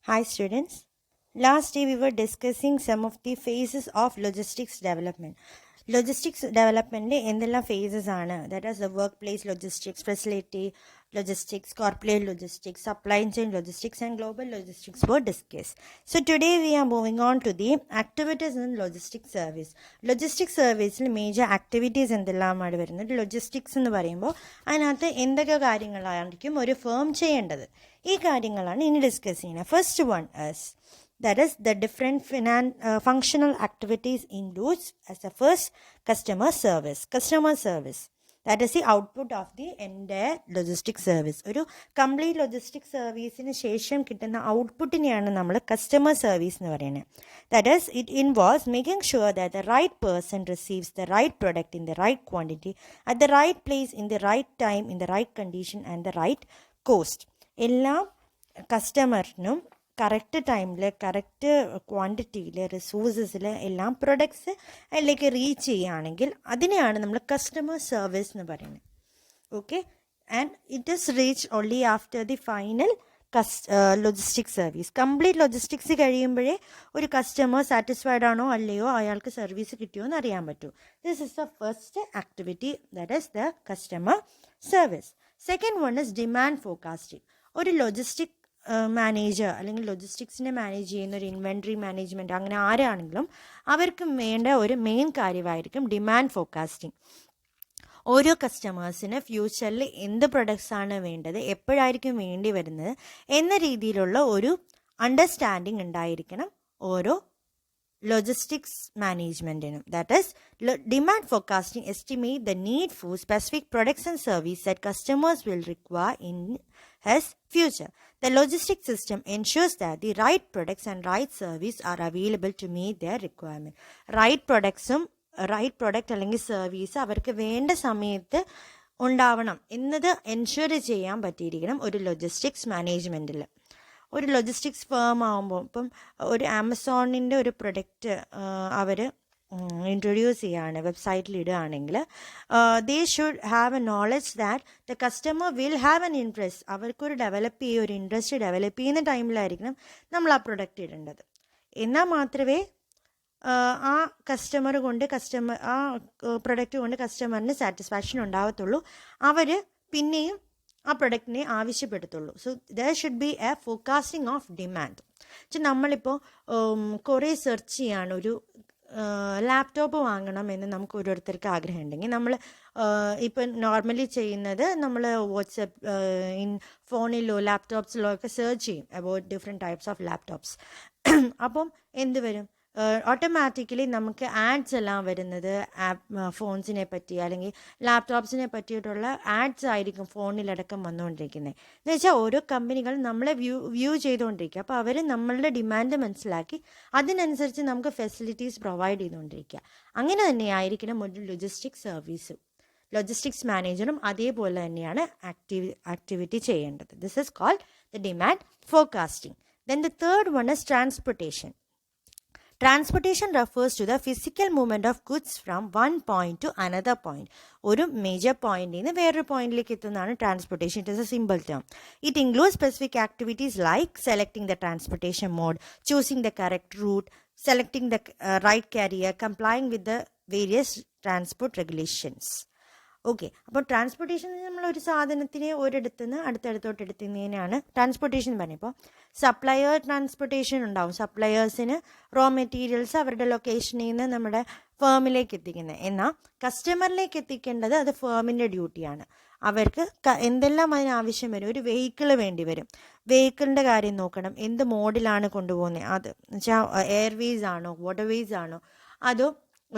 Hi students. Last day we were discussing some of the phases of logistics development. Logistics development എന്തെല്ലാം phases ആണ്? That is the workplace logistics, facility logistics, corporate logistics, supply chain logistics and global logistics were discussed. So today we are moving on to the activities in logistics service. Logistics service major activities എന്തെല്ലാമാണ് വരുന്നത്? Logistics എന്ന് പറയുമ്പോൾ അതിനകത്ത് എന്തൊക്കെ കാര്യങ്ങളായിരിക്കും ഒരു firm ചെയ്യേണ്ടത്? ഈ കാര്യങ്ങളാണ് ഇനി ഡിസ്കസ് ചെയ്യുന്നത്. First one is that is the different functional activities includes as the first customer service. That is the output of the entire logistic service. ഒരു കംപ്ലീറ്റ് ലോജിസ്റ്റിക് സർവീസിന് ശേഷം കിട്ടുന്ന ഔട്ട്പുട്ടിനെയാണ് നമ്മൾ കസ്റ്റമർ സർവീസ് എന്ന് പറയുന്നത്. That is, it involves making sure that the right person receives the right product in the right quantity, at the right place, in the right time, in the right condition and the right cost. എല്ലാ കസ്റ്റമറിനും correct ടൈമിൽ correct ക്വാണ്ടിറ്റിയിൽ റിസോഴ്സസിൽ എല്ലാം products അതിലേക്ക് reach ചെയ്യുകയാണെങ്കിൽ അതിനെയാണ് നമ്മൾ customer service എന്ന് പറയുന്നത്. Okay, and it is reach only after the final logistic service. Complete logistics കഴിയുമ്പോഴേ ഒരു കസ്റ്റമർ സാറ്റിസ്ഫൈഡ് ആണോ അല്ലയോ, അയാൾക്ക് സർവീസ് കിട്ടിയോ എന്ന് അറിയാൻ പറ്റൂ. This is the first activity, that is the customer service. Second one is demand forecasting. ഒരു ലോജിസ്റ്റിക് മാനേജർ അല്ലെങ്കിൽ ലോജിസ്റ്റിക്സിനെ മാനേജ് ചെയ്യുന്ന ഒരു ഇൻവെൻട്രി മാനേജ്മെൻറ്റ് അങ്ങനെ ആരാണെങ്കിലും അവർക്ക് വേണ്ട ഒരു മെയിൻ കാര്യമായിരിക്കും ഡിമാൻഡ് ഫോർകാസ്റ്റിംഗ്. ഓരോ കസ്റ്റമേഴ്സിന് ഫ്യൂച്ചറിൽ എന്ത് പ്രൊഡക്ട്സാണ് വേണ്ടത്, എപ്പോഴായിരിക്കും വേണ്ടി വരുന്നത് എന്ന രീതിയിലുള്ള ഒരു അണ്ടർസ്റ്റാൻഡിങ് ഉണ്ടായിരിക്കണം ഓരോ ലോജിസ്റ്റിക്സ് മാനേജ്മെൻറ്റിനും. That is demand forecasting estimate the need for specific products and service that customers will require in his future. The logistics system ensures that the right products and right service are available to meet their requirement. Right product അല്ലെങ്കിൽ service അവർക്ക് വേണ്ട സമയത്ത് ഉണ്ടാവണം എന്നത് ensure ചെയ്യാൻ പറ്റിയിരിക്കണം ഒരു logistics മാനേജ്മെൻറ്റിൽ. ഒരു logistics firm ആകുമ്പോൾ ഇപ്പം ഒരു ആമസോണിൻ്റെ ഒരു പ്രൊഡക്റ്റ് അവർ ഇൻട്രൊഡ്യൂസ് ചെയ്യുകയാണ്, വെബ്സൈറ്റിൽ ഇടുകയാണെങ്കിൽ they should have A knowledge that the customer will have an interest. അവർക്കൊരു ഒരു ഇൻട്രസ്റ്റ് ഡെവലപ്പ് ചെയ്യുന്ന ടൈമിലായിരിക്കണം നമ്മൾ ആ പ്രൊഡക്റ്റ് ഇടേണ്ടത്. എന്നാൽ മാത്രമേ ആ ആ പ്രൊഡക്റ്റ് കൊണ്ട് കസ്റ്റമറിന് സാറ്റിസ്ഫാക്ഷൻ ഉണ്ടാവത്തുള്ളൂ, അവർ പിന്നെയും ആ പ്രൊഡക്റ്റിനെ ആവശ്യപ്പെടുത്തുള്ളൂ. So there should be a forecasting of demand. നമ്മളിപ്പോൾ കുറേ സെർച്ച് ചെയ്യാണ്, ഒരു ലാപ്ടോപ്പ് വാങ്ങണം എന്ന് നമുക്ക് ഓരോരുത്തർക്ക് ആഗ്രഹം ഉണ്ടെങ്കിൽ നമ്മൾ ഇപ്പം നോർമലി ചെയ്യുന്നത് നമ്മൾ വാട്സപ്പ് ഫോണിലോ ലാപ്ടോപ്സിലോ ഒക്കെ സെർച്ച് ചെയ്യും about different types of laptops. അപ്പം എന്ത് വരും, ഓട്ടോമാറ്റിക്കലി നമുക്ക് ആഡ്സ് എല്ലാം വരുന്നത് ഫോൺസിനെ പറ്റി അല്ലെങ്കിൽ ലാപ്ടോപ്സിനെ പറ്റിയിട്ടുള്ള ആഡ്സ് ആയിരിക്കും ഫോണിലടക്കം വന്നുകൊണ്ടിരിക്കുന്നത്. എന്ന് വെച്ചാൽ ഓരോ കമ്പനികൾ നമ്മളെ വ്യൂ ചെയ്തുകൊണ്ടിരിക്കുക. അപ്പോൾ അവർ നമ്മളുടെ ഡിമാൻഡ് മനസ്സിലാക്കി അതിനനുസരിച്ച് നമുക്ക് ഫെസിലിറ്റീസ് പ്രൊവൈഡ് ചെയ്തുകൊണ്ടിരിക്കുക. അങ്ങനെ തന്നെയായിരിക്കണം ഒരു ലോജിസ്റ്റിക്സ് മാനേജറും അതേപോലെ തന്നെയാണ് ആക്ടിവിറ്റി ചെയ്യേണ്ടത്. This is called the demand forecasting. Then the third one is transportation. Transportation refers to the physical movement of goods from one point to another point. ഒരു മേജർ പോയിന്റിൽ നിന്ന് വേറൊരു പോയിന്റിലേക്ക് എത്തുന്നതാണ് transportation. It is a simple term. It includes specific activities like selecting the transportation mode, choosing the correct route, selecting the right carrier, complying with the various transport regulations. Okay, അപ്പോൾ transportation നമ്മളൊരു സാധനത്തിനെ ഒരിടത്തു നിന്ന് അടുത്തടുത്തോട്ട് എടുത്തുന്നതിനാണ് transportation പറയുന്നത്. ഇപ്പോൾ supplier transportation ഉണ്ടാവും, സപ്ലയേഴ്സിന് raw materials അവരുടെ ലൊക്കേഷനിൽ നിന്ന് നമ്മുടെ ഫേമിലേക്ക് എത്തിക്കുന്നത്. എന്നാൽ കസ്റ്റമറിലേക്ക് എത്തിക്കേണ്ടത് അത് ഫേമിൻ്റെ ഡ്യൂട്ടിയാണ്. അവർക്ക് എന്തെല്ലാം അതിനാവശ്യം വരും, ഒരു വെഹിക്കിൾ വേണ്ടി വരും, വെഹിക്കിളിൻ്റെ കാര്യം നോക്കണം, എന്ത് മോഡിലാണ് കൊണ്ടുപോകുന്നത്, അത് വെച്ചാൽ എയർവേസ് ആണോ വാട്ടർവേസ് ആണോ അതോ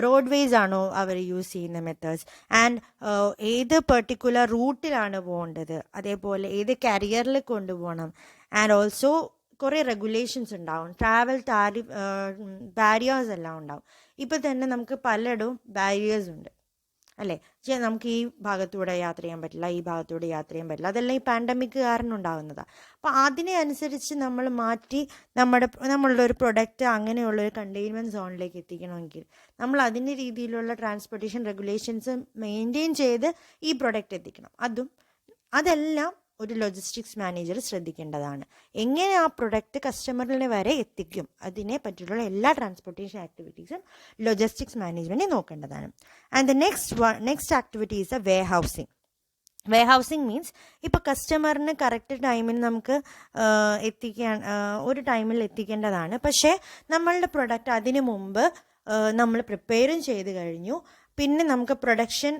റോഡ് വേസ് ആണോ അവർ യൂസ് ചെയ്യുന്ന മെത്തേഡ്സ്, ആൻഡ് ഏത് പെർട്ടിക്കുലർ റൂട്ടിലാണ് പോകേണ്ടത്, അതേപോലെ ഏത് കാരിയറിൽ കൊണ്ടുപോകണം. ആൻഡ് ഓൾസോ കുറേ റെഗുലേഷൻസ് ഉണ്ടാവും, ട്രാവൽ ബാരിയേഴ്സ് എല്ലാം ഉണ്ടാവും. ഇപ്പം തന്നെ നമുക്ക് പലയിടവും ബാരിയേഴ്സ് ഉണ്ട് അല്ലേ, നമുക്ക് ഈ ഭാഗത്തൂടെ യാത്ര ചെയ്യാൻ പറ്റില്ല, ഈ ഭാഗത്തൂടെ യാത്ര ചെയ്യാൻ പറ്റില്ല. അതെല്ലാം ഈ പാൻഡമിക് കാരണം ഉണ്ടാകുന്നതാണ്. അപ്പോൾ അതിനെ അനുസരിച്ച് നമ്മൾ മാറ്റി നമ്മളുടെ ഒരു പ്രൊഡക്റ്റ് അങ്ങനെയുള്ളൊരു കണ്ടെയ്ൻമെൻറ്റ് സോണിലേക്ക് എത്തിക്കണമെങ്കിൽ നമ്മൾ അതിൻ്റെ രീതിയിലുള്ള ട്രാൻസ്പോർട്ടേഷൻ റെഗുലേഷൻസ് മെയിൻറ്റെയിൻ ചെയ്ത് ഈ പ്രൊഡക്റ്റ് എത്തിക്കണം. അതെല്ലാം ഒരു ലോജിസ്റ്റിക്സ് മാനേജർ ശ്രദ്ധിക്കേണ്ടതാണ്. എങ്ങനെ ആ പ്രൊഡക്റ്റ് കസ്റ്റമറിനെ വരെ എത്തിക്കും അതിനെ പറ്റിയുള്ള എല്ലാ ട്രാൻസ്പോർട്ടേഷൻ ആക്ടിവിറ്റീസും ലോജിസ്റ്റിക്സ് മാനേജ്മെൻറ്റ് നോക്കേണ്ടതാണ്. And the next activity is A warehousing means ഇപ്പോൾ കസ്റ്റമറിന് കറക്റ്റ് ടൈമിന് നമുക്ക് ഒരു ടൈമിൽ എത്തിക്കേണ്ടതാണ്. പക്ഷേ നമ്മളുടെ പ്രൊഡക്റ്റ് അതിനു മുമ്പ് നമ്മൾ പ്രിപ്പയറും ചെയ്ത് കഴിഞ്ഞു, പിന്നെ നമുക്ക് പ്രൊഡക്ഷൻ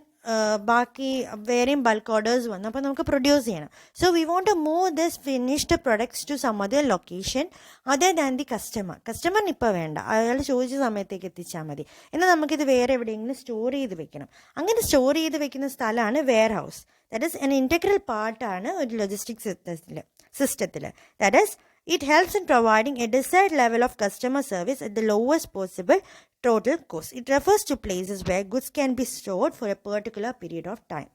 ബാക്കി വേറെയും ബൾക്ക് ഓർഡേഴ്സ് വന്നു, അപ്പോൾ നമുക്ക് പ്രൊഡ്യൂസ് ചെയ്യണം. So we want to move this finished products to some other location other than the കസ്റ്റമറിന് ഇപ്പോൾ വേണ്ട, അയാൾ ചോദിച്ച സമയത്തേക്ക് എത്തിച്ചാൽ മതി, എന്നാൽ നമുക്കിത് വേറെ എവിടെയെങ്കിലും സ്റ്റോർ ചെയ്ത് വെക്കണം. അങ്ങനെ സ്റ്റോർ ചെയ്ത് വെക്കുന്ന സ്ഥലമാണ് warehouse. That is N integral പാർട്ടാണ് ഒരു ലോജിസ്റ്റിക്സ് സിസ്റ്റത്തിൽ. That is it helps in providing a desired level of customer service at the lowest possible total cost. It refers to places where goods can be stored for a particular period of time.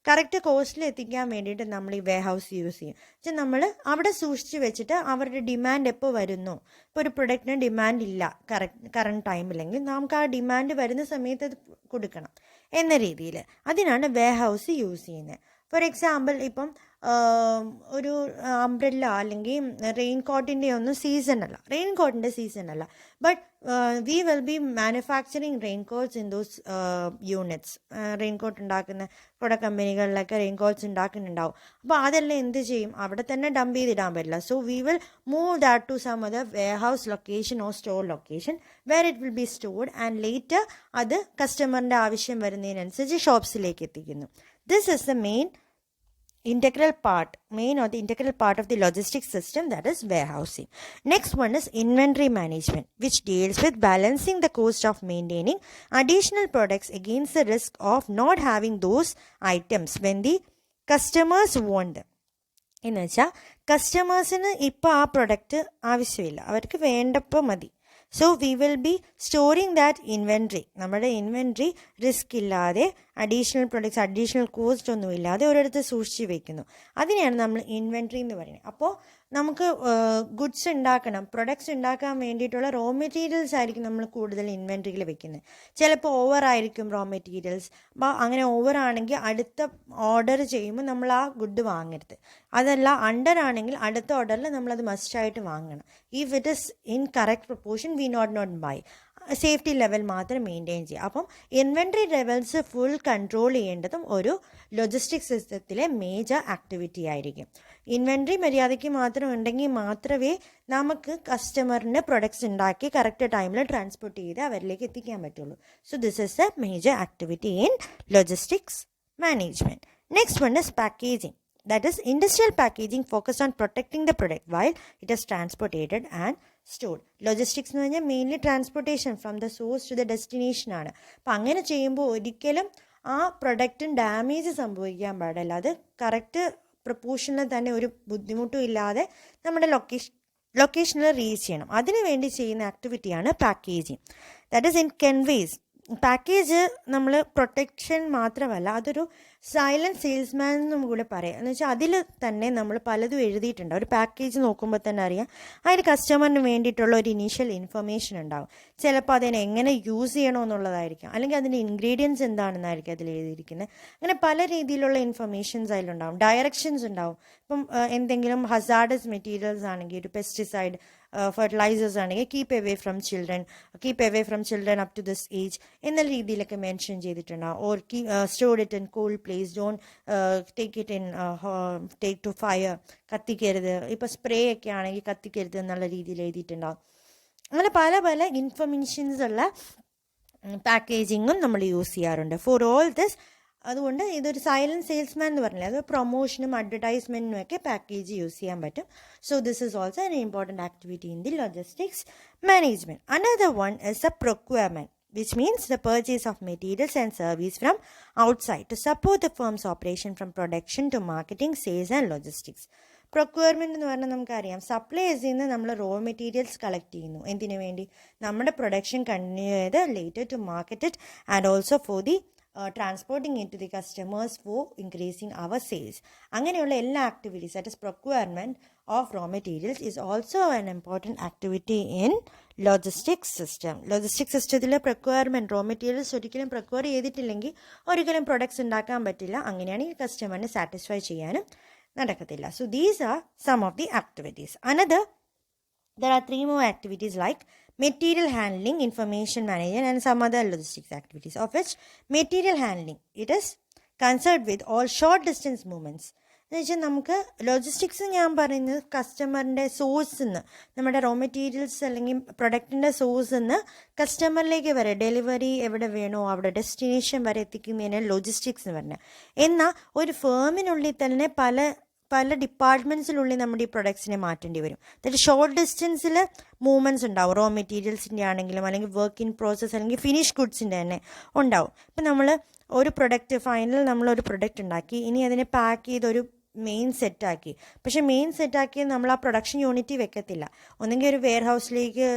Correct കോസ്റ്റിൽ എത്തിക്കാൻ വേണ്ടിയിട്ട് നമ്മൾ ഈ warehouse use ചെയ്യും. പക്ഷെ നമ്മൾ അവിടെ സൂക്ഷിച്ച് വെച്ചിട്ട് അവരുടെ ഡിമാൻഡ് എപ്പോൾ വരുന്നു, ഇപ്പോൾ ഒരു പ്രൊഡക്റ്റിന് ഡിമാൻഡ് ഇല്ല കറണ്ട് ടൈമില്ലെങ്കിൽ നമുക്ക് ആ ഡിമാൻഡ് വരുന്ന സമയത്ത് അത് കൊടുക്കണം എന്ന രീതിയിൽ, അതിനാണ് വെയർഹൗസ് യൂസ് ചെയ്യുന്നത്. ഫോർ എക്സാമ്പിൾ, ഇപ്പം ഒരു അംബ്രല്ല അല്ലെങ്കിൽ റെയിൻകോട്ടിൻ്റെ ഒന്നും റെയിൻകോട്ടിൻ്റെ സീസൺ അല്ല, but we will be manufacturing raincoats in those units. Raincoat ഉണ്ടാക്കുന്ന കുറെ കമ്പനികളിലൊക്കെ റെയിൻകോട്ട്സ് ഉണ്ടാക്കുന്നുണ്ടാവും. അപ്പോൾ അതെല്ലാം എന്ത് ചെയ്യും, അവിടെ തന്നെ ഡംപ് ചെയ്തിടാൻ പറ്റില്ല. So we will move that to some other warehouse location or store location where it will be stored and later അത് കസ്റ്റമറിൻ്റെ ആവശ്യം വരുന്നതിനനുസരിച്ച് ഷോപ്സിലേക്ക് എത്തിക്കുന്നു. This is the main integral part of the logistics system, that is warehousing. Next one is inventory management, which deals with balancing the cost of maintaining additional products against the risk of not having those items when the customers want them. എന്ന് വെച്ചാൽ കസ്റ്റമേഴ്സിന് ഇപ്പോൾ ആ product ആവശ്യമില്ല, അവർക്ക് വേണ്ടപ്പോൾ മതി. So we will be storing that inventory. നമ്മുടെ inventory risk ഇല്ലാതെ അഡീഷണൽ കോസ്റ്റ് ഒന്നും ഇല്ലാതെ ഒരിടത്ത് സൂക്ഷിച്ച് വയ്ക്കുന്നു. അതിനെയാണ് നമ്മൾ ഇൻവെൻട്രി എന്ന് പറയുന്നത്. അപ്പോൾ നമുക്ക് ഗുഡ്സ് ഉണ്ടാക്കണം, പ്രൊഡക്ട്സ് ഉണ്ടാക്കാൻ വേണ്ടിയിട്ടുള്ള റോ മെറ്റീരിയൽസ് ആയിരിക്കും നമ്മൾ കൂടുതൽ ഇൻവെൻട്രിയിൽ വെക്കുന്നത്. ചിലപ്പോൾ ഓവർ ആയിരിക്കും റോ മെറ്റീരിയൽസ്. അപ്പോൾ അങ്ങനെ ഓവർ ആണെങ്കിൽ അടുത്ത ഓർഡർ ചെയ്യുമ്പോൾ നമ്മൾ ആ ഗുഡ് വാങ്ങരുത്. അതല്ല അണ്ടർ ആണെങ്കിൽ അടുത്ത ഓർഡറിൽ നമ്മളത് മസ്റ്റായിട്ട് വാങ്ങണം. If it is in correct proportion we not buy. Safety level മാത്രം മെയിൻറ്റെയിൻ ചെയ്യുക. അപ്പം ഇൻവെൻട്രി ലെവൽസ് ഫുൾ കൺട്രോൾ ചെയ്യേണ്ടതും ഒരു ലോജിസ്റ്റിക് സിസ്റ്റത്തിലെ മേജർ ആക്ടിവിറ്റി ആയിരിക്കും. ഇൻവെൻട്രി മര്യാദയ്ക്ക് മാത്രം ഉണ്ടെങ്കിൽ മാത്രമേ നമുക്ക് കസ്റ്റമറിന് പ്രൊഡക്ട്സ് ഉണ്ടാക്കി കറക്റ്റ് ടൈമിൽ ട്രാൻസ്പോർട്ട് ചെയ്ത് അവരിലേക്ക് എത്തിക്കാൻ പറ്റുള്ളൂ. So this is A major activity in logistics management. Next one is packaging. That is, industrial packaging focused on protecting the product while it is transported and stored. Logistics എന്ന് പറഞ്ഞാൽ mainly transportation from the source to the destination ആണ്. അപ്പം അങ്ങനെ ചെയ്യുമ്പോൾ ഒരിക്കലും ആ പ്രൊഡക്റ്റിന് damage സംഭവിക്കാൻ പാടില്ല. അത് കറക്റ്റ് പ്രൊപ്പോർഷനിൽ തന്നെ ഒരു ബുദ്ധിമുട്ടും ഇല്ലാതെ നമ്മുടെ ലൊക്കേഷനിൽ റീച്ച് ചെയ്യണം. അതിനു വേണ്ടി ചെയ്യുന്ന ആക്ടിവിറ്റിയാണ് packaging. That is in conveys. Package നമ്മൾ പ്രൊട്ടക്ഷൻ മാത്രമല്ല, അതൊരു സൈലൻറ്റ് സെയിൽസ്മാൻ എന്നും കൂടെ പറയാം. എന്ന് വെച്ചാൽ അതിൽ തന്നെ നമ്മൾ പലതും എഴുതിയിട്ടുണ്ട്. ഒരു പാക്കേജ് നോക്കുമ്പോൾ തന്നെ അറിയാം അതിന് കസ്റ്റമറിന് വേണ്ടിയിട്ടുള്ള ഒരു ഇനീഷ്യൽ ഇൻഫർമേഷൻ ഉണ്ടാവും. ചിലപ്പോൾ അതിനെ എങ്ങനെ യൂസ് ചെയ്യണമെന്നുള്ളതായിരിക്കാം, അല്ലെങ്കിൽ അതിൻ്റെ ഇൻഗ്രീഡിയൻസ് എന്താണെന്നായിരിക്കും അതിൽ എഴുതിയിരിക്കുന്നത്. അങ്ങനെ പല രീതിയിലുള്ള ഇൻഫർമേഷൻസ് അതിലുണ്ടാവും. ഡയറക്ഷൻസ് ഉണ്ടാവും. ഇപ്പം എന്തെങ്കിലും ഹസാർഡസ് മെറ്റീരിയൽസ് ആണെങ്കിൽ, ഒരു പെസ്റ്റിസൈഡ് ഫെർട്ടിലൈസേഴ്സ് ആണെങ്കിൽ keep away from children up to this age എന്ന രീതിയിലൊക്കെ മെൻഷൻ ചെയ്തിട്ടുണ്ടാവും. Or store it in cool place, don't take to fire, കത്തിക്കരുത്. ഇപ്പോൾ സ്പ്രേ ഒക്കെ ആണെങ്കിൽ കത്തിക്കരുത് എന്നുള്ള രീതിയിൽ എഴുതിയിട്ടുണ്ടാവും. അങ്ങനെ പല പല ഇൻഫർമേഷൻസ് ഉള്ള പാക്കേജിങ്ങും നമ്മൾ യൂസ് ചെയ്യാറുണ്ട്. ഫോർ ഓൾ ദിസ്, അതുകൊണ്ട് ഇതൊരു സൈലൻറ്റ് സെയിൽസ്മാൻ എന്ന് പറഞ്ഞില്ലേ, അത് പ്രൊമോഷനും അഡ്വർടൈസ്മെൻറ്റിനും ഒക്കെ പാക്കേജ് യൂസ് ചെയ്യാൻ പറ്റും. So this is also an important activity in the logistics management. Another one is A procurement, which means the purchase of materials and service from outside to support the firm's operation from production to marketing, sales and logistics. Procurement എന്ന് പറഞ്ഞാൽ നമുക്കറിയാം, സപ്ലൈസിൽ നിന്ന് നമ്മൾ raw materials collect ചെയ്യുന്നു. എന്തിനു വേണ്ടി? നമ്മുടെ production continue ചെയ്ത് later to market it and also for the transporting in to the customers for increasing our sales. അങ്ങനെയുള്ള എല്ലാ activities, that is procurement of raw materials is also an important activity in logistics system. Logistics സിസ്റ്റത്തിൽ procurement, raw materials ഒരിക്കലും procure ചെയ്തിട്ടില്ലെങ്കിൽ ഒരിക്കലും products ഉണ്ടാക്കാൻ പറ്റില്ല. അങ്ങനെയാണെങ്കിൽ കസ്റ്റമറിനെ satisfy ചെയ്യാനും നടക്കത്തില്ല. So these are some of the activities. There are 3 more activities like material handling, information management, and some other logistics activities, of which material handling, it is concerned with all short distance movements. എന്ന് വെച്ചാൽ നമുക്ക് logistics ഞാൻ പറയുന്നത് കസ്റ്റമറിൻ്റെ സോഴ്സിൽ നിന്ന്, നമ്മുടെ raw materials അല്ലെങ്കിൽ പ്രൊഡക്റ്റിൻ്റെ സോഴ്സിൽ നിന്ന് കസ്റ്റമറിലേക്ക് വരെ ഡെലിവറി എവിടെ വേണോ അവിടെ ഡെസ്റ്റിനേഷൻ വരെ എത്തിക്കുന്നതിന് ലോജിസ്റ്റിക്സ് എന്ന് പറഞ്ഞാൽ. എന്നാൽ ഒരു ഫേമിനുള്ളിൽ തന്നെ പല ഡിപ്പാർട്ട്മെൻറ്റ്സിനുള്ളിൽ നമ്മുടെ ഈ പ്രൊഡക്ട്സിനെ മാറ്റേണ്ടി വരും. അതായത് ഷോർട്ട് ഡിസ്റ്റൻസിൽ മൂവ്മെൻറ്റ്സ് ഉണ്ടാവും, റോ മെറ്റീരിയൽസിൻ്റെ ആണെങ്കിലും അല്ലെങ്കിൽ വർക്ക് ഇൻ പ്രോസസ്സ് അല്ലെങ്കിൽ ഫിനിഷ് ഗുഡ്സിൻ്റെ തന്നെ ഉണ്ടാവും. ഇപ്പം നമ്മൾ ഒരു പ്രൊഡക്റ്റ് നമ്മളൊരു പ്രൊഡക്റ്റ് ഉണ്ടാക്കി, ഇനി അതിനെ പാക്ക് ചെയ്തൊരു മെയിൻ സെറ്റാക്കി. പക്ഷേ മെയിൻ സെറ്റാക്കി നമ്മൾ ആ പ്രൊഡക്ഷൻ യൂണിറ്റ് വെക്കത്തില്ല, ഒന്നെങ്കിൽ ഒരു വെയർ ഹൗസിലേക്ക്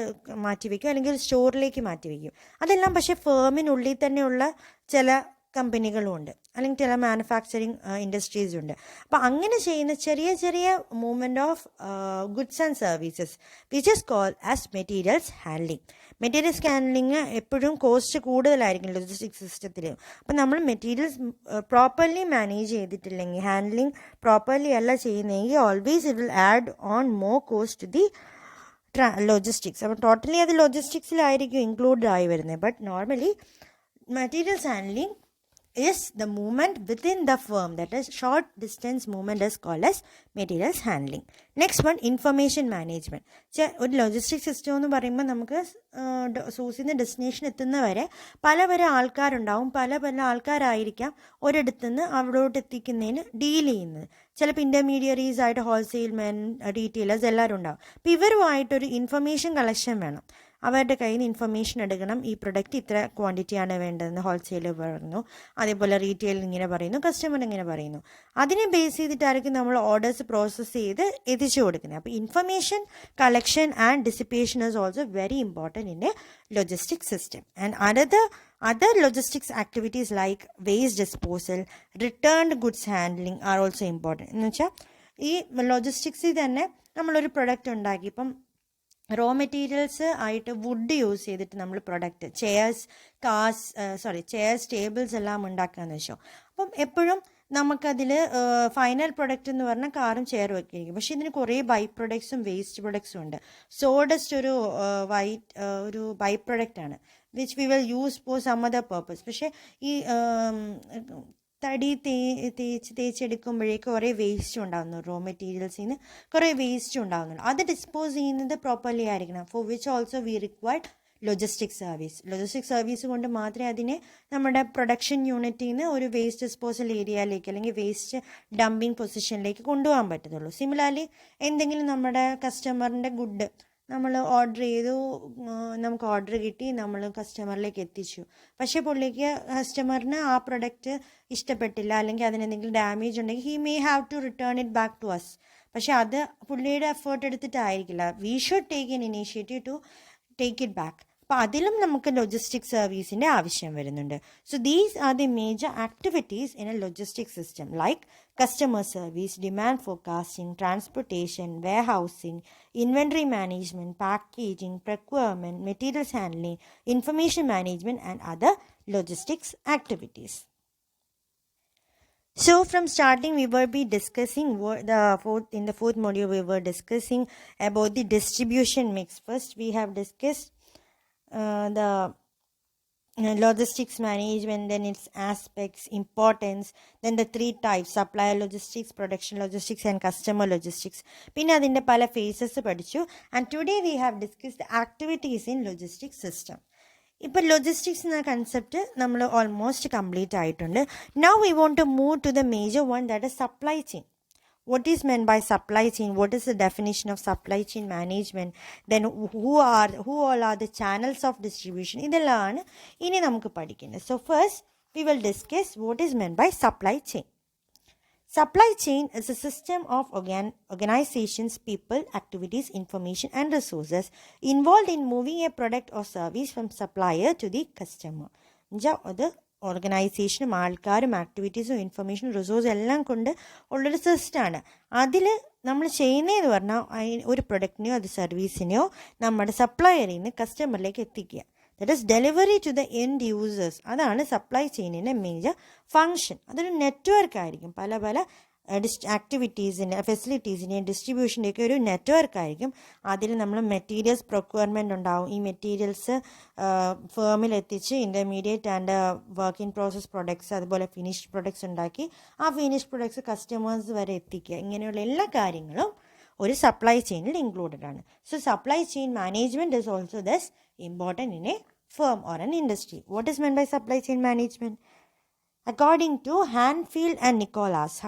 മാറ്റി വയ്ക്കും അല്ലെങ്കിൽ ഒരു സ്റ്റോറിലേക്ക് മാറ്റി വയ്ക്കും. അതെല്ലാം പക്ഷേ ഫേമിനുള്ളിൽ തന്നെയുള്ള ചില കമ്പനികളുമുണ്ട് അല്ലെങ്കിൽ ചില മാനുഫാക്ചറിങ് ഇൻഡസ്ട്രീസും ഉണ്ട്. അപ്പോൾ അങ്ങനെ ചെയ്യുന്ന ചെറിയ ചെറിയ movement of goods and services which is called as materials handling. Materials handling എപ്പോഴും കോസ്റ്റ് കൂടുതലായിരിക്കും ലോജിസ്റ്റിക്സ് സിസ്റ്റത്തിൽ. അപ്പം നമ്മൾ മെറ്റീരിയൽസ് പ്രോപ്പർലി മാനേജ് ചെയ്തിട്ടില്ലെങ്കിൽ, ഹാൻഡ്ലിങ് പ്രോപ്പർലി അല്ല ചെയ്യുന്നതെങ്കിൽ always it will add on more cost to the logistics. അപ്പോൾ ടോട്ടലി അത് ലോജിസ്റ്റിക്സിലായിരിക്കും ഇൻക്ലൂഡ് ആയി വരുന്നത്. But normally materials handling is the movement within the firm, that is short distance movement is called as materials handling. Next one, information management. ഒരു logistic system എന്ന് പറയുമ്പോൾ നമുക്ക് സോഴ്സിൽ നിന്ന് ഡെസ്റ്റിനേഷൻ എത്തുന്നവരെ പല ആൾക്കാരുണ്ടാവും. പല ആൾക്കാരായിരിക്കാം ഒരിടത്തു നിന്ന് അവിടോട്ട് എത്തിക്കുന്നതിന് ഡീൽ ചെയ്യുന്നത്. ചിലപ്പോൾ ഇൻ്റർമീഡിയറീസ് ആയിട്ട് ഹോൾസെയിൽമെൻ, റീറ്റെയിലേഴ്സ് എല്ലാവരും ഉണ്ടാവും. അപ്പോൾ ഇവരുമായിട്ടൊരു ഇൻഫർമേഷൻ കളക്ഷൻ വേണം. അവരുടെ കയ്യിൽ നിന്ന് ഇൻഫർമേഷൻ എടുക്കണം, ഈ പ്രൊഡക്റ്റ് ഇത്ര ക്വാണ്ടിറ്റിയാണ് വേണ്ടതെന്ന് ഹോൾസെയിൽ പറയുന്നു, അതേപോലെ റീറ്റെയിൽ ഇങ്ങനെ പറയുന്നു, കസ്റ്റമർ ഇങ്ങനെ പറയുന്നു. അതിനെ ബേസ് ചെയ്തിട്ടായിരിക്കും നമ്മൾ ഓർഡേഴ്സ് പ്രോസസ്സ് ചെയ്ത് എത്തിച്ചു കൊടുക്കുന്നത്. അപ്പോൾ information collection and dissipation is also very important in a logistic system. And other logistics activities like waste disposal, returned goods handling are also important. എന്ന് വെച്ചാൽ ഈ ലോജിസ്റ്റിക്സിൽ തന്നെ നമ്മളൊരു പ്രൊഡക്റ്റ് ഉണ്ടാക്കി, ഇപ്പം റോ മെറ്റീരിയൽസ് ആയിട്ട് വുഡ് യൂസ് ചെയ്തിട്ട് നമ്മൾ പ്രൊഡക്റ്റ് ചെയർസ് ടേബിൾസ് എല്ലാം ഉണ്ടാക്കുകയെന്ന് വെച്ചോ. അപ്പം എപ്പോഴും നമുക്കതിൽ ഫൈനൽ പ്രൊഡക്റ്റ് എന്ന് പറഞ്ഞാൽ കാറും ചെയറും ഒക്കെ ആയിരിക്കും. പക്ഷേ ഇതിന് കുറേ ബൈ പ്രൊഡക്ട്സും വേസ്റ്റ് പ്രൊഡക്ട്സും ഉണ്ട്. സോഡസ്റ്റ് ഒരു ബൈ പ്രൊഡക്റ്റാണ് which we will use for some other purpose. പക്ഷേ ഈ തടി തേച്ചെടുക്കുമ്പോഴേക്കും കുറേ വേസ്റ്റ് ഉണ്ടാകുന്നു, റോ മെറ്റീരിയൽസിൽ നിന്ന് കുറേ വേസ്റ്റ് ഉണ്ടാകുന്നുണ്ട്. അത് ഡിസ്പോസ് ചെയ്യുന്നത് പ്രോപ്പർലി ആയിരിക്കണം. For which also we required logistic service കൊണ്ട് മാത്രമേ അതിനെ നമ്മുടെ പ്രൊഡക്ഷൻ യൂണിറ്റിൽ നിന്ന് ഒരു വേസ്റ്റ് ഡിസ്പോസൽ ഏരിയയിലേക്ക് അല്ലെങ്കിൽ വേസ്റ്റ് ഡംപിങ് പൊസിഷനിലേക്ക് കൊണ്ടുപോകാൻ പറ്റത്തുള്ളൂ. സിമിലർലി എന്തെങ്കിലും നമ്മുടെ കസ്റ്റമറിൻ്റെ ഗുഡ് നമ്മൾ ഓർഡർ ചെയ്തു, നമുക്ക് ഓർഡർ കിട്ടി, നമ്മൾ കസ്റ്റമറിലേക്ക് എത്തിച്ചു. പക്ഷേ കസ്റ്റമറിന് ആ പ്രൊഡക്റ്റ് ഇഷ്ടപ്പെട്ടില്ല അല്ലെങ്കിൽ അതിനെന്തെങ്കിലും ഡാമേജ് ഉണ്ടെങ്കിൽ he may have to return it back to us. പക്ഷേ അത് പുള്ളിയുടെ എഫേർട്ട് എടുത്തിട്ടായിരിക്കില്ല. We should take an initiative to take it back. അപ്പോൾ അതിലും നമുക്ക് ലോജിസ്റ്റിക് സർവീസിൻ്റെ ആവശ്യം വരുന്നുണ്ട്. So these are the major activities in a logistic system like customer service, demand forecasting, transportation, warehousing, inventory management, packaging, procurement, materials handling, information management and other logistics activities. So from starting we will be discussing in the fourth module we were discussing about the distribution mix. First we have discussed the logistics management, then its aspects, importance, then the 3 types: supplier logistics, production logistics and customer logistics. പിന്നെ അതിൻ്റെ പല phases പഠിച്ചു. And today we have discussed the activities in logistics system. ഇപ്പോൾ logistics എന്ന concept നമ്മൾ almost complete ആയിട്ടുണ്ട്. Now we want to move to the major one, that is supply chain. What is meant by supply chain? What is the definition of supply chain management? Then who all are the channels of distribution? ഇതെല്ലാം ഇനി നമുക്ക് പഠിക്കുന്നത്. So first we will discuss what is meant by supply chain. Supply chain is a system of organizations, people, activities, information and resources involved in moving a product or service from supplier to the customer. അത് ഓർഗനൈസേഷനും ആൾക്കാരും ആക്ടിവിറ്റീസും ഇൻഫർമേഷനും റിസോഴ്സും എല്ലാം കൊണ്ട് ഉള്ളൊരു സിസ്റ്റമാണ്. അതിൽ നമ്മൾ ചെയ്യുന്നതെന്ന് പറഞ്ഞാൽ ഒരു പ്രൊഡക്റ്റിനെയോ അത് സർവീസിനെയോ നമ്മുടെ സപ്ലയറിൽ നിന്ന് കസ്റ്റമറിലേക്ക് എത്തിക്കുക. That is delivery to the end users. അതാണ് സപ്ലൈ ചെയിനിൻ്റെ മേജർ ഫങ്ഷൻ. അതൊരു നെറ്റ്വർക്ക് ആയിരിക്കും. പല ആക്ടിവിറ്റീസിൻ്റെ ഫെസിലിറ്റീസിൻ്റെ ഡിസ്ട്രിബ്യൂഷൻ്റെയൊക്കെ ഒരു നെറ്റ്വർക്ക് ആയിരിക്കും. അതിൽ നമ്മൾ മെറ്റീരിയൽസ് പ്രൊക്യൂർമെൻ്റ് ഉണ്ടാവും. ഈ മെറ്റീരിയൽസ് ഫേമിൽ എത്തിച്ച് intermediate and work in process products അതുപോലെ ഫിനിഷ്ഡ് പ്രൊഡക്ട്സ് ഉണ്ടാക്കി ആ ഫിനിഷ്ഡ് പ്രൊഡക്ട്സ് കസ്റ്റമേഴ്സ് വരെ എത്തിക്കുക. ഇങ്ങനെയുള്ള എല്ലാ കാര്യങ്ങളും ഒരു സപ്ലൈ ചെയിനിൽ ഇൻക്ലൂഡഡ് ആണ്. So supply chain management is also thus important in a firm or an industry. What is meant by supply chain management? According to Hanfield and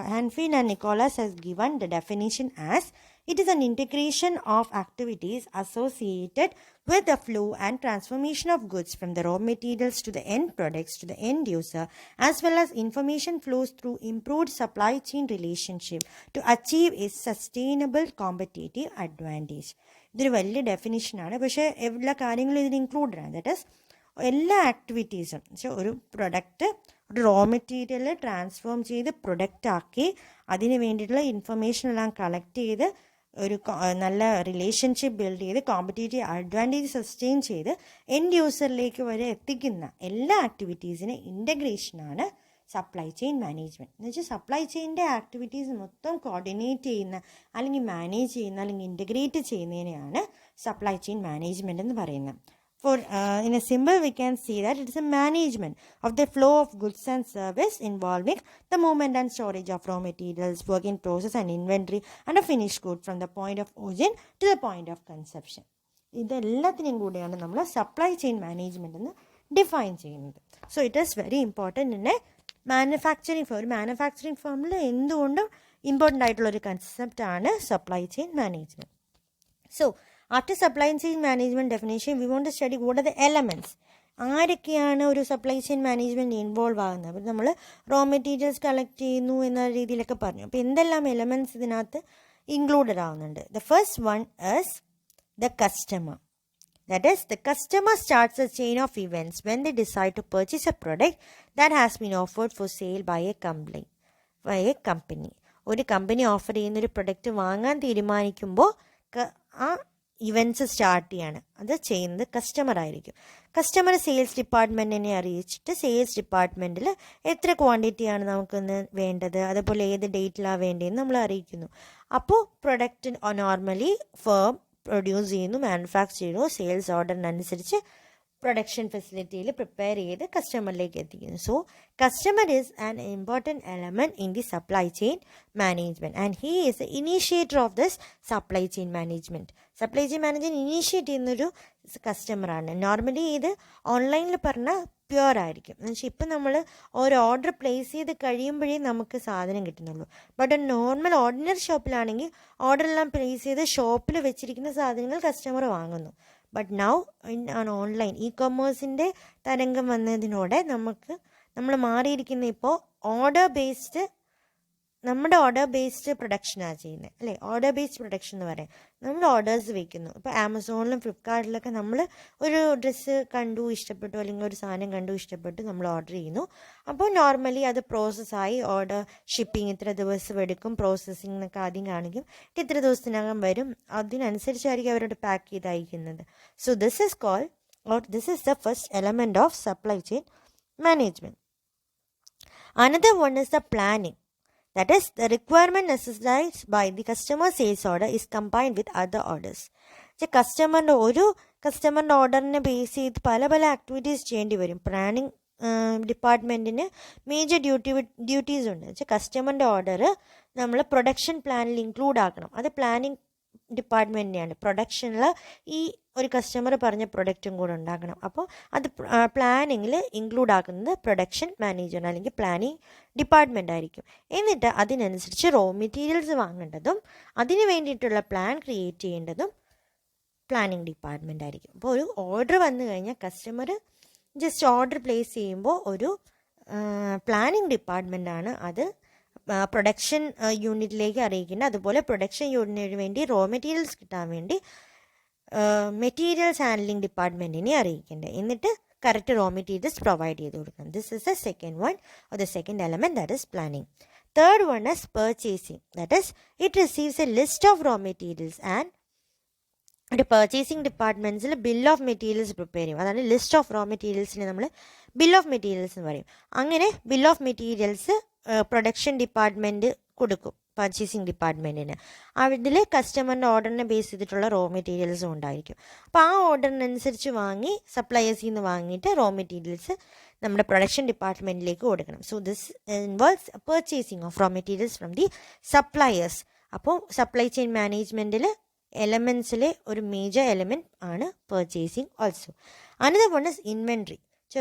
Nicholas has given the definition as it is an integration of activities associated with the flow and transformation of goods from the raw materials to the end products to the end user, as well as information flows through improved supply chain relationship to achieve a sustainable competitive advantage. ഇതൊരു വലിയ ഡെഫിനിഷനാണ്, പക്ഷേ എല്ലാ കാര്യങ്ങളും ഇതിൽ included ആണ്. That is എല്ലാ ആക്ടിവിറ്റീസും. പക്ഷേ ഒരു പ്രൊഡക്റ്റ് ഒരു റോ മെറ്റീരിയൽ ട്രാൻസ്ഫോം ചെയ്ത് പ്രൊഡക്റ്റ് ആക്കി അതിന് വേണ്ടിയിട്ടുള്ള ഇൻഫർമേഷൻ എല്ലാം കളക്ട് ചെയ്ത് ഒരു നല്ല റിലേഷൻഷിപ്പ് ബിൽഡ് ചെയ്ത് കോമ്പറ്റേറ്റീവ് അഡ്വാൻറ്റേജ് സസ്റ്റെയിൻ ചെയ്ത് എൻഡ് യൂസറിലേക്ക് വരെ എത്തിക്കുന്ന എല്ലാ ആക്ടിവിറ്റീസിന് ഇൻ്റഗ്രേഷനാണ് സപ്ലൈ ചെയിൻ മാനേജ്മെൻറ്റ്. എന്ന് വെച്ചാൽ സപ്ലൈ ചെയിൻ്റെ ആക്ടിവിറ്റീസ് മൊത്തം കോർഡിനേറ്റ് ചെയ്യുന്ന അല്ലെങ്കിൽ മാനേജ് ചെയ്യുന്ന അല്ലെങ്കിൽ ഇൻ്റഗ്രേറ്റ് ചെയ്യുന്നതിനെയാണ് സപ്ലൈ ചെയിൻ മാനേജ്മെൻറ്റ് എന്ന് പറയുന്നത്. In a symbol we can see that it is a management of the flow of goods and service involving the movement and storage of raw materials, work in process and inventory and a finished good from the point of origin to the point of consumption. ഇതെല്ലാത്തിനെയും കൂടിയാണ് നമ്മൾ supply chain management എന്ന് define ചെയ്യുന്നത്. So it is very important in a manufacturing firm. ഒരു manufacturing ഫേമിൽ എന്തുകൊണ്ടും important ആയിട്ടുള്ളൊരു കൺസെപ്റ്റാണ് supply chain management. So after supply chain management definition, we want to study what are the elements. ആരൊക്കെയാണ് ഒരു supply chain management involve ആകുന്നത്. അപ്പോൾ നമ്മൾ റോ മെറ്റീരിയൽസ് കളക്ട് ചെയ്യുന്നു എന്ന രീതിയിലൊക്കെ പറഞ്ഞു. അപ്പോൾ എന്തെല്ലാം എലമെൻറ്റ്സ് ഇതിനകത്ത് ഇൻക്ലൂഡഡ് ആവുന്നുണ്ട്. The first one is the customer. That is, the customer starts a chain of events when they decide to purchase a product that has been offered for sale by a company. ഒരു company offer ചെയ്യുന്നൊരു product വാങ്ങാൻ തീരുമാനിക്കുമ്പോൾ ആ events start ചെയ്യാണ്. അത് ചെയ്യുന്നത് customer ആയിരിക്കും. Customer sales ഡിപ്പാർട്ട്മെൻറ്റിനെ അറിയിച്ചിട്ട് sales ഡിപ്പാർട്ട്മെൻറ്റിൽ എത്ര ക്വാണ്ടിറ്റിയാണ് നമുക്കൊന്ന് വേണ്ടത്, അതുപോലെ ഏത് ഡേറ്റിലാണ് വേണ്ടതെന്ന് നമ്മൾ അറിയിക്കുന്നു. അപ്പോൾ പ്രൊഡക്റ്റ് നോർമലി ഫേം പ്രൊഡ്യൂസ് ചെയ്യുന്നു, മാനുഫാക്ചർ ചെയ്യുന്നു, സെയിൽസ് ഓർഡറിനനുസരിച്ച് പ്രൊഡക്ഷൻ ഫെസിലിറ്റിയിൽ പ്രിപ്പയർ ചെയ്ത് കസ്റ്റമറിലേക്ക് എത്തിക്കുന്നു. So customer is an important element in the supply chain management and he is the initiator of this supply chain management. Supply chain management initiate ചെയ്യുന്നൊരു കസ്റ്റമറാണ്. Normally ഇത് ഓൺലൈനിൽ പറഞ്ഞാൽ pure ആയിരിക്കും. എന്ന് വെച്ചാൽ ഇപ്പം നമ്മൾ ഒരു ഓർഡർ പ്ലേസ് ചെയ്ത് കഴിയുമ്പോഴേ നമുക്ക് സാധനം കിട്ടുന്നുള്ളൂ. ബട്ട് നോർമൽ ഓർഡിനറി ഷോപ്പിലാണെങ്കിൽ ഓർഡറെല്ലാം പ്ലേസ് ചെയ്ത് ഷോപ്പിൽ വെച്ചിരിക്കുന്ന സാധനങ്ങൾ കസ്റ്റമർ വാങ്ങുന്നു. ബട്ട് നൗ ഓൺലൈൻ ഇ-കൊമേഴ്സിൻ്റെ തരംഗം വന്നതിനോടെ നമ്മൾ മാറിയിരിക്കുന്ന ഇപ്പോൾ നമ്മുടെ ഓർഡർ ബേസ്ഡ് പ്രൊഡക്ഷനാണ് ചെയ്യുന്നത്, അല്ലേ? ഓർഡർ ബേസ്ഡ് പ്രൊഡക്ഷൻ എന്ന് പറയാം. നമ്മൾ ഓർഡേഴ്സ് വയ്ക്കുന്നു. ഇപ്പോൾ ആമസോണിലും ഫ്ലിപ്കാർട്ടിലൊക്കെ നമ്മൾ ഒരു ഡ്രസ്സ് കണ്ടു ഇഷ്ടപ്പെട്ടു, അല്ലെങ്കിൽ ഒരു സാധനം കണ്ടു ഇഷ്ടപ്പെട്ടു, നമ്മൾ ഓർഡർ ചെയ്യുന്നു. അപ്പോൾ നോർമലി അത് പ്രോസസ്സായി ഓർഡർ ഷിപ്പിംഗ് ഇത്ര ദിവസം എടുക്കും, പ്രോസസ്സിംഗ് എന്നൊക്കെ ആദ്യം കാണിക്കും, ഇത്ര ദിവസത്തിനകം വരും. അതിനനുസരിച്ചായിരിക്കും അവരോട് പാക്ക് ചെയ്ത് അയക്കുന്നത്. So this is the first element of supply chain management. Another one is the planning. That is, the requirement necessitated by the customer sales order is combined with other orders. കസ്റ്റമറിൻ്റെ ഓർഡറിനെ base ചെയ്ത് പല activities ചെയ്യേണ്ടി വരും. Planning ഡിപ്പാർട്ട്മെൻറ്റിന് major duties ഉണ്ട്. കസ്റ്റമറിൻ്റെ order നമ്മൾ production പ്ലാനിൽ include ആക്കണം. അത് പ്ലാനിങ് ഡിപ്പാർട്ട്മെൻറ്റിനെയാണ്. പ്രൊഡക്ഷനിൽ ഈ ഒരു കസ്റ്റമർ പറഞ്ഞ പ്രൊഡക്റ്റും കൂടെ ഉണ്ടാക്കണം. അപ്പോൾ അത് പ്ലാനിങ്ങിൽ ഇൻക്ലൂഡ് ആക്കുന്നത് പ്രൊഡക്ഷൻ മാനേജർ അല്ലെങ്കിൽ പ്ലാനിങ് ഡിപ്പാർട്ട്മെൻ്റ് ആയിരിക്കും. എന്നിട്ട് അതിനനുസരിച്ച് റോ മെറ്റീരിയൽസ് വാങ്ങേണ്ടതും അതിന് വേണ്ടിയിട്ടുള്ള പ്ലാൻ ക്രിയേറ്റ് ചെയ്യേണ്ടതും പ്ലാനിങ് ഡിപ്പാർട്ട്മെൻ്റ് ആയിരിക്കും. അപ്പോൾ ഒരു ഓർഡർ വന്നു കഴിഞ്ഞാൽ കസ്റ്റമർ ജസ്റ്റ് ഓർഡർ പ്ലേസ് ചെയ്യുമ്പോൾ ഒരു പ്ലാനിങ് ഡിപ്പാർട്ട്മെൻറ്റാണ് അത് പ്രൊഡക്ഷൻ യൂണിറ്റിലേക്ക് അറിയിക്കേണ്ടത്. അതുപോലെ പ്രൊഡക്ഷൻ യൂണിറ്റിന് വേണ്ടി റോ മെറ്റീരിയൽസ് കിട്ടാൻ വേണ്ടി മെറ്റീരിയൽസ് ഹാൻഡ്ലിംഗ് ഡിപ്പാർട്ട്മെൻറ്റിനെ അറിയിക്കേണ്ടത്. എന്നിട്ട് കറക്റ്റ് റോ മെറ്റീരിയൽസ് പ്രൊവൈഡ് ചെയ്ത് കൊടുക്കണം. This is the second one or the second element, that is planning. Third one is purchasing. That is it receives a list of raw materials and ഒരു purchasing ഡിപ്പാർട്ട്മെൻറ്റ്സിൽ bill of materials prepare ചെയ്യും. അതാണ് list of raw മെറ്റീരിയൽസിനെ നമ്മൾ bill of materials എന്ന് പറയും. അങ്ങനെ bill of materials production department കൊടുക്കും purchasing ഡിപ്പാർട്ട്മെൻറ്റിന്. അതിൽ കസ്റ്റമറിൻ്റെ ഓർഡറിനെ ബേസ് ചെയ്തിട്ടുള്ള റോ മെറ്റീരിയൽസും ഉണ്ടായിരിക്കും. അപ്പോൾ ആ ഓർഡറിനനുസരിച്ച് വാങ്ങി സപ്ലയേഴ്സിൽ നിന്ന് വാങ്ങിയിട്ട് റോ മെറ്റീരിയൽസ് നമ്മുടെ പ്രൊഡക്ഷൻ ഡിപ്പാർട്ട്മെൻറ്റിലേക്ക് കൊടുക്കണം. So this involves purchasing of raw materials from the suppliers. അപ്പോൾ സപ്ലൈ ചെയിൻ മാനേജ്മെൻറ്റിൽ എലമെൻസിലെ ഒരു മേജർ എലമെൻറ്റ് ആണ് purchasing also. Another one is inventory.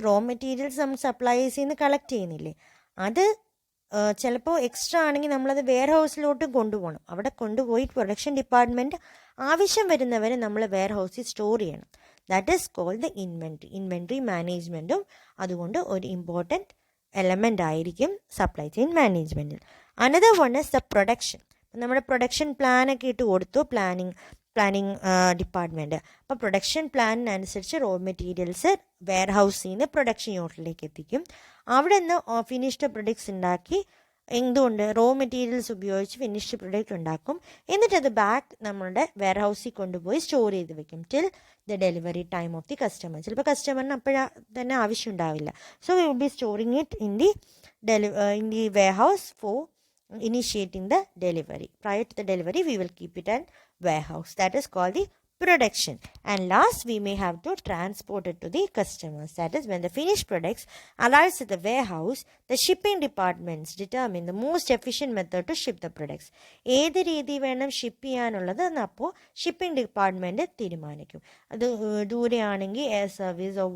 Raw materials നമ്മൾ സപ്ലയേഴ്സിൽ നിന്ന് കളക്ട് ചെയ്യുന്നില്ലേ, അത് ചിലപ്പോൾ എക്സ്ട്രാ ആണെങ്കിൽ നമ്മളത് വെയർ ഹൗസിലോട്ട് കൊണ്ടുപോകണം. അവിടെ കൊണ്ടുപോയി പ്രൊഡക്ഷൻ ഡിപ്പാർട്ട്മെൻറ്റ് ആവശ്യം വരുന്നവരെ നമ്മൾ വെയർ ഹൗസിൽ സ്റ്റോർ ചെയ്യണം. That is called the inventory. Inventory മാനേജ്മെൻറ്റും അതുകൊണ്ട് ഒരു ഇമ്പോർട്ടൻറ്റ് എലമെൻ്റ് ആയിരിക്കും സപ്ലൈ ചെയിൻ മാനേജ്മെൻറ്റിൽ. Another one is the production. നമ്മുടെ പ്രൊഡക്ഷൻ പ്ലാനൊക്കെ ഇട്ട് കൊടുത്തു പ്ലാനിങ് ഡിപ്പാർട്ട്മെൻറ്റ്. അപ്പോൾ പ്രൊഡക്ഷൻ പ്ലാനിനനുസരിച്ച് റോ മെറ്റീരിയൽസ് വെയർ ഹൗസിൽ നിന്ന് പ്രൊഡക്ഷൻ യൂണിറ്റിലേക്ക് എത്തിക്കും. അവിടെ നിന്ന് ഫിനിഷ്ഡ് പ്രൊഡക്ട്സ് ഉണ്ടാക്കി, എന്തുകൊണ്ട് റോ മെറ്റീരിയൽസ് ഉപയോഗിച്ച് ഫിനിഷ്ഡ് പ്രൊഡക്റ്റ് ഉണ്ടാക്കും. എന്നിട്ടത് ബാക്ക് നമ്മളുടെ വെയർ ഹൗസിൽ കൊണ്ടുപോയി സ്റ്റോർ ചെയ്ത് വെക്കും till the delivery time of the customer. ചിലപ്പോൾ കസ്റ്റമറിന് അപ്പോഴാ തന്നെ ആവശ്യം ഉണ്ടാവില്ല. So we will be storing it in the warehouse for initiating the delivery. Prior to the delivery, we will keep it in warehouse. That is called the production. And last, we may have to transport it to the customers. That is, when the finished products arrives at the warehouse, the shipping departments determine the most efficient method to ship the products. ഏത് രീതി വേണം ship ചെയ്യാനുള്ളത് എന്ന് അപ്പോൾ shipping department തീരുമാനിക്കും. അത് ദൂരെയാണെങ്കിൽ air service or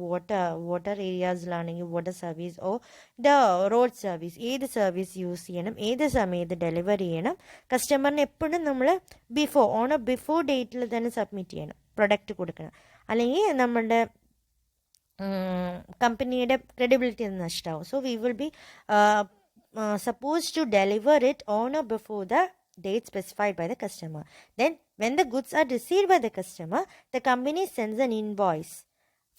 water ഏരിയാസിലാണെങ്കിൽ water service or the road service, ഏത് സർവീസ് യൂസ് ചെയ്യണം, ഏത് സമയത്ത് ഡെലിവറി ചെയ്യണം. കസ്റ്റമറിന് എപ്പോഴും നമ്മൾ ബിഫോർ ഡേറ്റിൽ തന്നെ സബ്മിറ്റ് ചെയ്യണം, പ്രൊഡക്റ്റ് കൊടുക്കണം. അല്ലെങ്കിൽ നമ്മളുടെ കമ്പനിയുടെ ക്രെഡിബിലിറ്റി നഷ്ടമാവും. So we will be supposed to deliver it on or before the date specified by the customer. Then when the goods are received by the customer, the company sends an invoice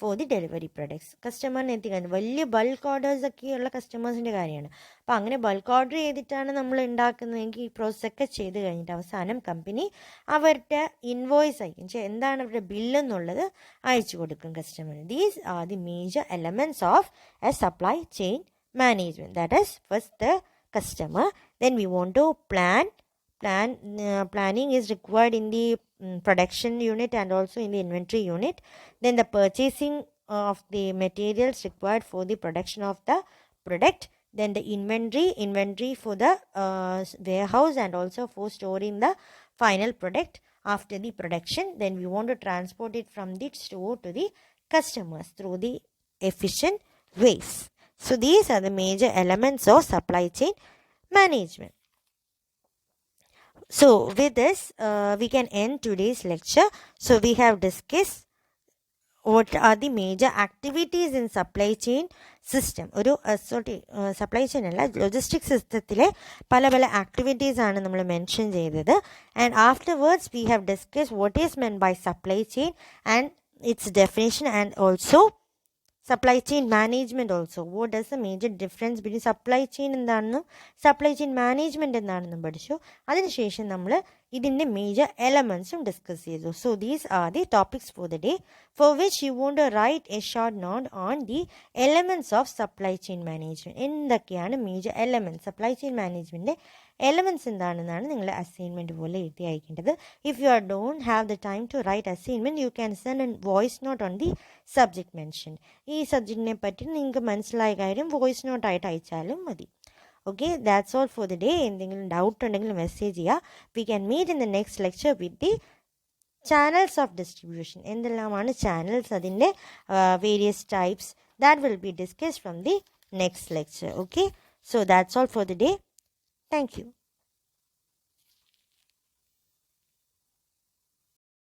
for the delivery products. കസ്റ്റമറിന് എത്തിക്കാൻ വലിയ bulk orders ഒക്കെയുള്ള കസ്റ്റമേഴ്സിൻ്റെ കാര്യമാണ്. അപ്പോൾ അങ്ങനെ bulk order ചെയ്തിട്ടാണ് നമ്മൾ ഉണ്ടാക്കുന്നതെങ്കിൽ ഈ പ്രോസസ്സൊക്കെ ചെയ്ത് കഴിഞ്ഞിട്ട് അവസാനം കമ്പനി അവരുടെ ഇൻവോയ്സ് അയക്കും, എന്താണ് അവരുടെ ബില്ലെന്നുള്ളത് അയച്ചു കൊടുക്കും കസ്റ്റമറിന്. These are the major elements of a supply chain management. That is, first the customer, then we want to planning is required in the production unit and also in the inventory unit. Then the purchasing of the materials required for the production of the product. Then the inventory for the warehouse and also for storing the final product after the production. Then we want to transport it from the store to the customers through the efficient ways. So these are the major elements of supply chain management. So with this, we can end today's lecture. So we have discussed what are the major activities in supply chain system. ഒരു supply chain അല്ല, logistic സിസ്റ്റത്തിലെ പല പല activities ആണ് നമ്മൾ mention ചെയ്തത്. And afterwards we have discuss what is meant by supply chain and its definition and also supply chain management also. What does the major difference between supply chain എന്താണെന്നും supply chain management എന്താണെന്നും പഠിച്ചു. അതിനുശേഷം നമ്മൾ ഇതിൻ്റെ major എലമെൻറ്റ്സും discuss ചെയ്തു. So these are the topics for the day for which you want to right a short note on the elements of supply chain management. എന്തൊക്കെയാണ് major elements, supply chain മാനേജ്മെൻറ്റിൻ്റെ elements എന്താണെന്നാണ് നിങ്ങൾ assignment പോലെ എഴുതി അയക്കേണ്ടത്. If you don't have the time to write assignment, you can send a voice note on the subject mention. ഈ സബ്ജക്റ്റിനെ പറ്റി നിങ്ങൾക്ക് മനസ്സിലായ കാര്യം വോയിസ് നോട്ടായിട്ട് അയച്ചാലും മതി. Okay, that's all for the day. എന്തെങ്കിലും ഡൗട്ട് ഉണ്ടെങ്കിൽ മെസ്സേജ് ചെയ്യുക. We can meet in the next lecture with the channels of distribution. എന്തെല്ലാമാണ് ചാനൽസ്, അതിൻ്റെ various types, that will be discussed from the next lecture. Okay, so that's all for the day. Thank you.